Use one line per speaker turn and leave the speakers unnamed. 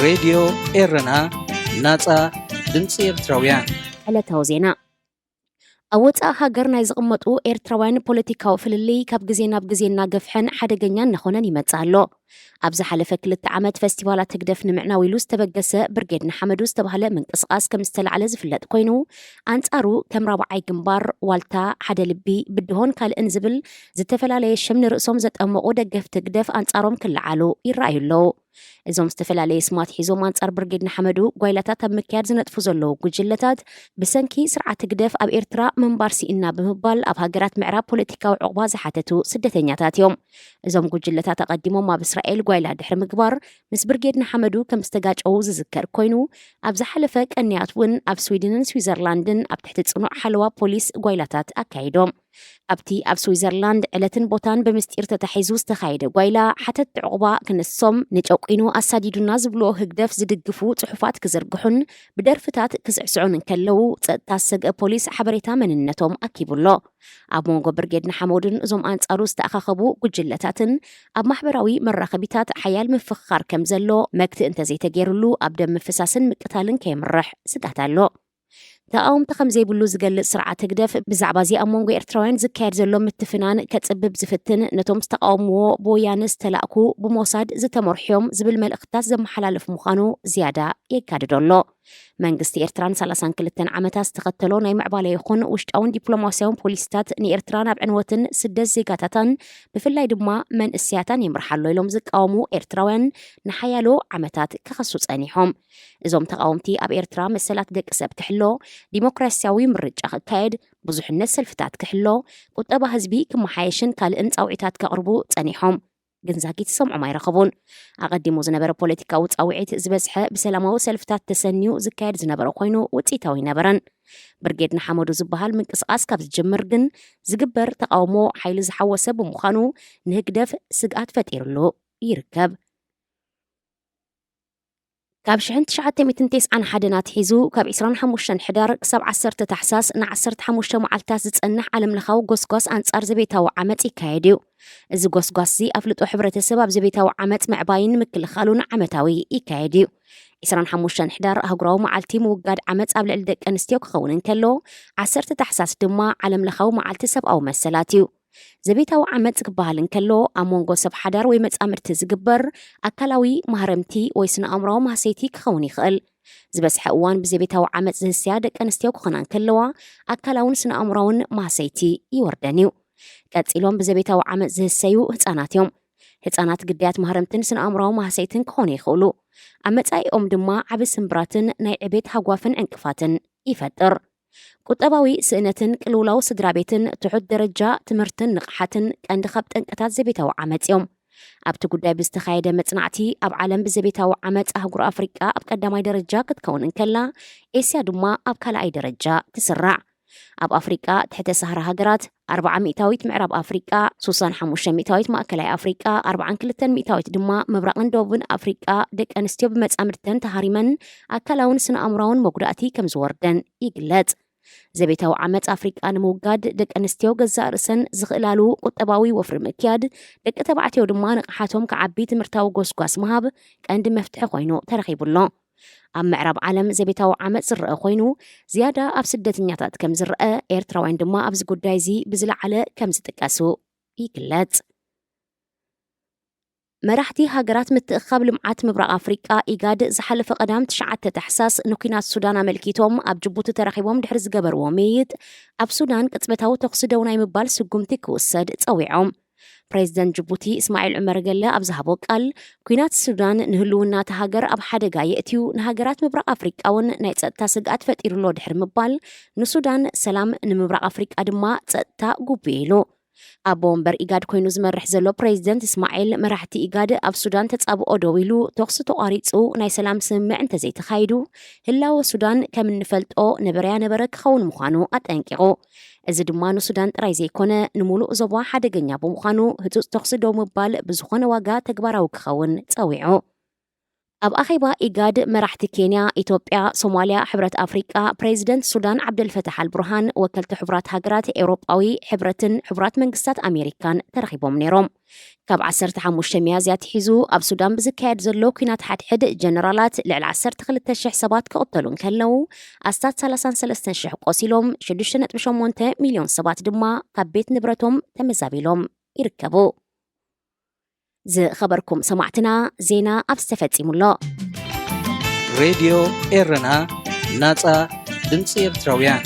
ሬድዮ ኤረና ናጻ ድምፂ ኤርትራውያን
ዕለታዊ ዜና ኣወፃ ሃገር ናይ ዝቕመጡ ኤርትራውያን ፖለቲካዊ ፍልሊ ካብ ግዜ ናብ ግዜ እናገፍሐን ሓደገኛን ነኾነን ይመጽእ ኣሎ። ኣብ ዝሓለፈ 2 ዓመት ፌስቲቫላት ህግደፍ ንምዕናው ኢሉ ዝተበገሰ ብርጌድ ንሓመዱ ዝተባህለ ምንቅስቓስ ከም ዝተላዕለ ዝፍለጥ ኮይኑ ኣንጻሩ ከም ራብዓይ ግንባር ዋልታ ሓደ ልቢ ብድሆን ካልእን ዝብል ዝተፈላለየ ሽም ንርእሶም ዘጠመቑ ደገፍቲ ህግደፍ ኣንጻሮም ክለዓሉ ይረኣዩ ኣለዉ። እዞም ዝተፈላለየ ስማት ሒዞም ኣንጻር ብርጌድ ንሓመዱ ጓይላታት ኣብ ምክያድ ዝነጥፉ ዘለዉ ጉጅለታት ብሰንኪ ስርዓት ህግደፍ ኣብ ኤርትራ ምንባር ሲኢና ብምባል ኣብ ሃገራት ምዕራብ ፖለቲካዊ ዕቑባ ዝሓተቱ ስደተኛታት እዮም። እዞም ጉጅለታት ኣቐዲሞም ኣብ እስራኤል ጓይላ ድሕሪ ምግባር ምስ ብርጌድ ንሓመዱ ከም ዝተጋጨው ዝዝከር ኮይኑ ኣብ ዝሓለፈ ቀንያት እውን ኣብ ስዊድንን ስዊዘርላንድን ኣብ ትሕቲ ጽኑዕ ሓለዋ ፖሊስ ጓይላታት ኣካይዶም። ኣብቲ ኣብ ስዊዘርላንድ ዕለትን ቦታን ብምስጢር ተታሒዙ ዝተኻየደ ጓይላ ሓተት ዕቑባ ክንሶም ንጨቂኑ ኣሳዲዱና ዝብልዎ ህግደፍ ዝድግፉ ጽሑፋት ክዘርግሑን ብደርፍታት ክስዕስዑን እንከለዉ ጸጥታ ሰግአ ፖሊስ ሓበሬታ መንነቶም ኣኪቡሎ። ኣብ ሞንጎ ብርጌድ ንሓመዱን እዞም ኣንጻሩ ዝተኣኻኸቡ ጉጅለታትን ኣብ ማሕበራዊ መራኸቢታት ሓያል ምፍኽኻር ከም ዘሎ መክቲ እንተዘይተገይሩሉ ኣብ ደም ምፍሳስን ምቅታልን ከየምርሕ ስጋት ኣሎ። ተቃውምቲ ከም ዘይብሉ ዝገልጽ ስርዓት ህግደፍ ብዛዕባ እዚ ኣብ ሞንጎ ኤርትራውያን ዝካየድ ዘሎ ምትፍናን ከጽብብ ዝፍትን ነቶም ዝተቃወምዎ ብወያነ ዝተላእኩ ብሞሳድ ዝተመርሕዮም ዝብል መልእኽትታት ዘመሓላልፍ ምዃኑ ዝያዳ የካድዶ ኣሎ። መንግስቲ ኤርትራን 32 ዓመታት ዝተኸተሎ ናይ ምዕባለ ይኹን ውሽጣውን ዲፕሎማስያውን ፖሊሲታት ንኤርትራ ናብ ዕንወትን ስደት ዜጋታታን ብፍላይ ድማ መንእስያታን ይምርሓሎ ኢሎም ዝቃወሙ ኤርትራውያን ንሓያሎ ዓመታት ክኸሱ ጸኒሖም። እዞም ተቃወምቲ ኣብ ኤርትራ መሰላት ደቂ ሰብ ክሕሎ፣ ዲሞክራሲያዊ ምርጫ ክካየድ፣ ብዙሕነት ሰልፍታት ክሕሎ፣ ቁጠባ ህዝቢ ክመሓየሽን ካልእን ጻውዒታት ከቕርቡ ጸኒሖም። ግን ዛጊት ሰምዖም ኣይረኸቡን። ኣቐዲሙ ዝነበረ ፖለቲካዊ ጻውዒት ዝበዝሐ ብሰላማዊ ሰልፍታት ተሰኒዩ ዝካየድ ዝነበረ ኮይኑ ውፅኢታዊ ነበረን። ብርጌድ ንሓመዱ ዝበሃል ምንቅስቓስ ካብ ዝጅምር ግን ዝግበር ተቃውሞ ሓይሊ ዝሓወሰ ብምዃኑ ንህግደፍ ስግኣት ፈጢሩሉ ይርከብ። ካብ 1991 ኣትሒዙ ካብ 25 ሕዳር ክሳብ 10 ታሕሳስ ን15 መዓልታት ዝጸንሕ ዓለምለኻዊ ጎስጓስ ኣንጻር ዘቤታዊ ዓመፅ ይካየድ እዩ። እዚ ጎስጓስ እዚ ኣፍልጦ ሕብረተሰብ ኣብ ዘቤታዊ ዓመፅ ምዕባይን ምክልኻሉን ዓመታዊ ይካየድ እዩ። 25 ሕዳር ኣህጉራዊ መዓልቲ ምውጋድ ዓመፅ ኣብ ልዕሊ ደቂ ኣንስትዮ ክኸውን እንከሎ 10 ታሕሳስ ድማ ዓለምለኻዊ መዓልቲ ሰብኣዊ መሰላት እዩ። ዘቤታዊ ዓመፅ ክበሃል እንከሎ ኣብ ሞንጎ ሰብ ሓዳር ወይ መጻምድቲ ዝግበር ኣካላዊ ማህረምቲ ወይ ስነ ኣእምሮዊ ማህሰይቲ ክኸውን ይኽእል። ዝበዝሐ እዋን ብዘቤታዊ ዓመፅ ዝህስያ ደቂ ኣንስትዮ ክኾና እንከለዋ ኣካላውን ስነ ኣእምሮውን ማህሰይቲ ይወርደን እዩ። ቀፂሎም ብዘቤታዊ ዓመፅ ዝህሰዩ ህፃናት እዮም። ህፃናት ግዳያት ማህረምትን ስነ ኣእምሮዊ ማህሰይትን ክኾኑ ይኽእሉ። ኣብ መጻኢኦም ድማ ዓብ ስምብራትን ናይ ዕቤት ሃጓፍን ዕንቅፋትን ይፈጥር። ቁጠባዊ ስእነትን ቅልውላው ስድራ ቤትን ትሑት ደረጃ ትምህርትን ንቕሓትን ቀንዲ ካብ ጠንቅታት ዘቤታዊ ዓመፅ እዮም። ኣብቲ ጉዳይ ብዝተኻየደ መጽናዕቲ ኣብ ዓለም ብዘቤታዊ ዓመፅ ኣህጉር ኣፍሪቃ ኣብ ቀዳማይ ደረጃ ክትከውን እንከላ ኤስያ ድማ ኣብ ካልኣይ ደረጃ ትስራዕ። ኣብ ኣፍሪቃ ትሕተ ሰሃራ ሃገራት 40% ምዕራብ ኣፍሪቃ፣ 65% ማእከላይ ኣፍሪቃ፣ 42% ድማ ምብራቕን ደቡብን ኣፍሪቃ ደቂ ኣንስትዮ ብመጻምድተን ተሃሪመን ኣካላውን ስነ ኣእምሮውን መጉዳእቲ ከም ዝወርደን ይግለጽ። ዘቤታዊ ዓመፅ ኣፍሪቃ ንምውጋድ ደቂ ኣንስትዮ ገዛእ ርእሰን ዝኽእላሉ ቁጠባዊ ወፍሪ ምክያድ፣ ደቂ ተባዕትዮ ድማ ንቕሓቶም ከዓቢ ትምህርታዊ ጎስጓስ ምሃብ ቀንዲ መፍትሒ ኮይኑ ተረኺቡሎ። ኣብ ምዕራብ ዓለም ዘቤታዊ ዓመፅ ዝርአ ኮይኑ ዝያዳ ኣብ ስደተኛታት ከም ዝርአ፣ ኤርትራውያን ድማ ኣብዚ ጉዳይ እዚ ብዝለዓለ ከም ዝጥቀሱ ይግለጽ። መራሕቲ ሃገራት ምትእኻብ ልምዓት ምብራቕ ኣፍሪቃ ኢጋድ ዝሓለፈ ቀዳም 9 ታሕሳስ ንኩናት ሱዳን ኣመልኪቶም ኣብ ጅቡቲ ተረኺቦም ድሕሪ ዝገበርዎ ምይይጥ ኣብ ሱዳን ቅጽበታዊ ተኽሲ ደው ናይ ምባል ስጉምቲ ክውሰድ ጸዊዖም። ፕሬዚደንት ጅቡቲ እስማኤል ዑመር ገለ ኣብ ዝሃቦ ቃል ኩናት ሱዳን ንህልውና እቲ ሃገር ኣብ ሓደጋ የእትዩ ንሃገራት ምብራቕ ኣፍሪቃ እውን ናይ ጸጥታ ስግኣት ፈጢሩሎ ድሕሪ ምባል ንሱዳን ሰላም ንምብራቕ ኣፍሪቃ ድማ ጸጥታ ጉቡእ ኢሉ። ኣብ ወንበር ኢጋድ ኮይኑ ዝመርሕ ዘሎ ፕሬዚደንት እስማኤል መራሕቲ ኢጋድ ኣብ ሱዳን ተጻብኦ ደው ኢሉ ተኽሲ ተቋሪጹ ናይ ሰላም ስምምዕ እንተዘይተኻይዱ ህላወ ሱዳን ከም እንፈልጦ ነበረያ ነበረ ክኸውን ምዃኑ ኣጠንቂቑ። እዚ ድማ ንሱዳን ጥራይ ዘይኮነ ንሙሉእ ዞባ ሓደገኛ ብምዃኑ ህፁፅ ተኽሲ ደው ምባል ብዝኾነ ዋጋ ተግባራዊ ክኸውን ጸዊዑ። ኣብ ኣኼባ ኢጋድ መራሕቲ ኬንያ፣ ኢትዮጵያ፣ ሶማልያ፣ ሕብረት ኣፍሪቃ፣ ፕሬዚደንት ሱዳን ዓብደልፈታሕ አልቡርሃን፣ ወከልቲ ሕቡራት ሃገራት ኤውሮጳዊ ሕብረትን ሕቡራት መንግስታት ኣሜሪካን ተረኺቦም ነይሮም። ካብ 15 ሚያዝያ ትሒዙ ኣብ ሱዳን ብዝካየድ ዘሎ ኩናት ሓድሕድ ጀነራላት ልዕሊ 12,000 ሰባት ክቕተሉ እንከለዉ ኣስታት 33,000 ቆሲሎም 6.8 ሚልዮን ሰባት ድማ ካብ ቤት ንብረቶም ተመዛቢሎም ይርከቡ። ዝኸበርኩም ሰማዕትና ዜና ኣብ ዝተፈጺሙሎ
ሬድዮ ኤረና ናጻ ድምፂ ኤርትራውያን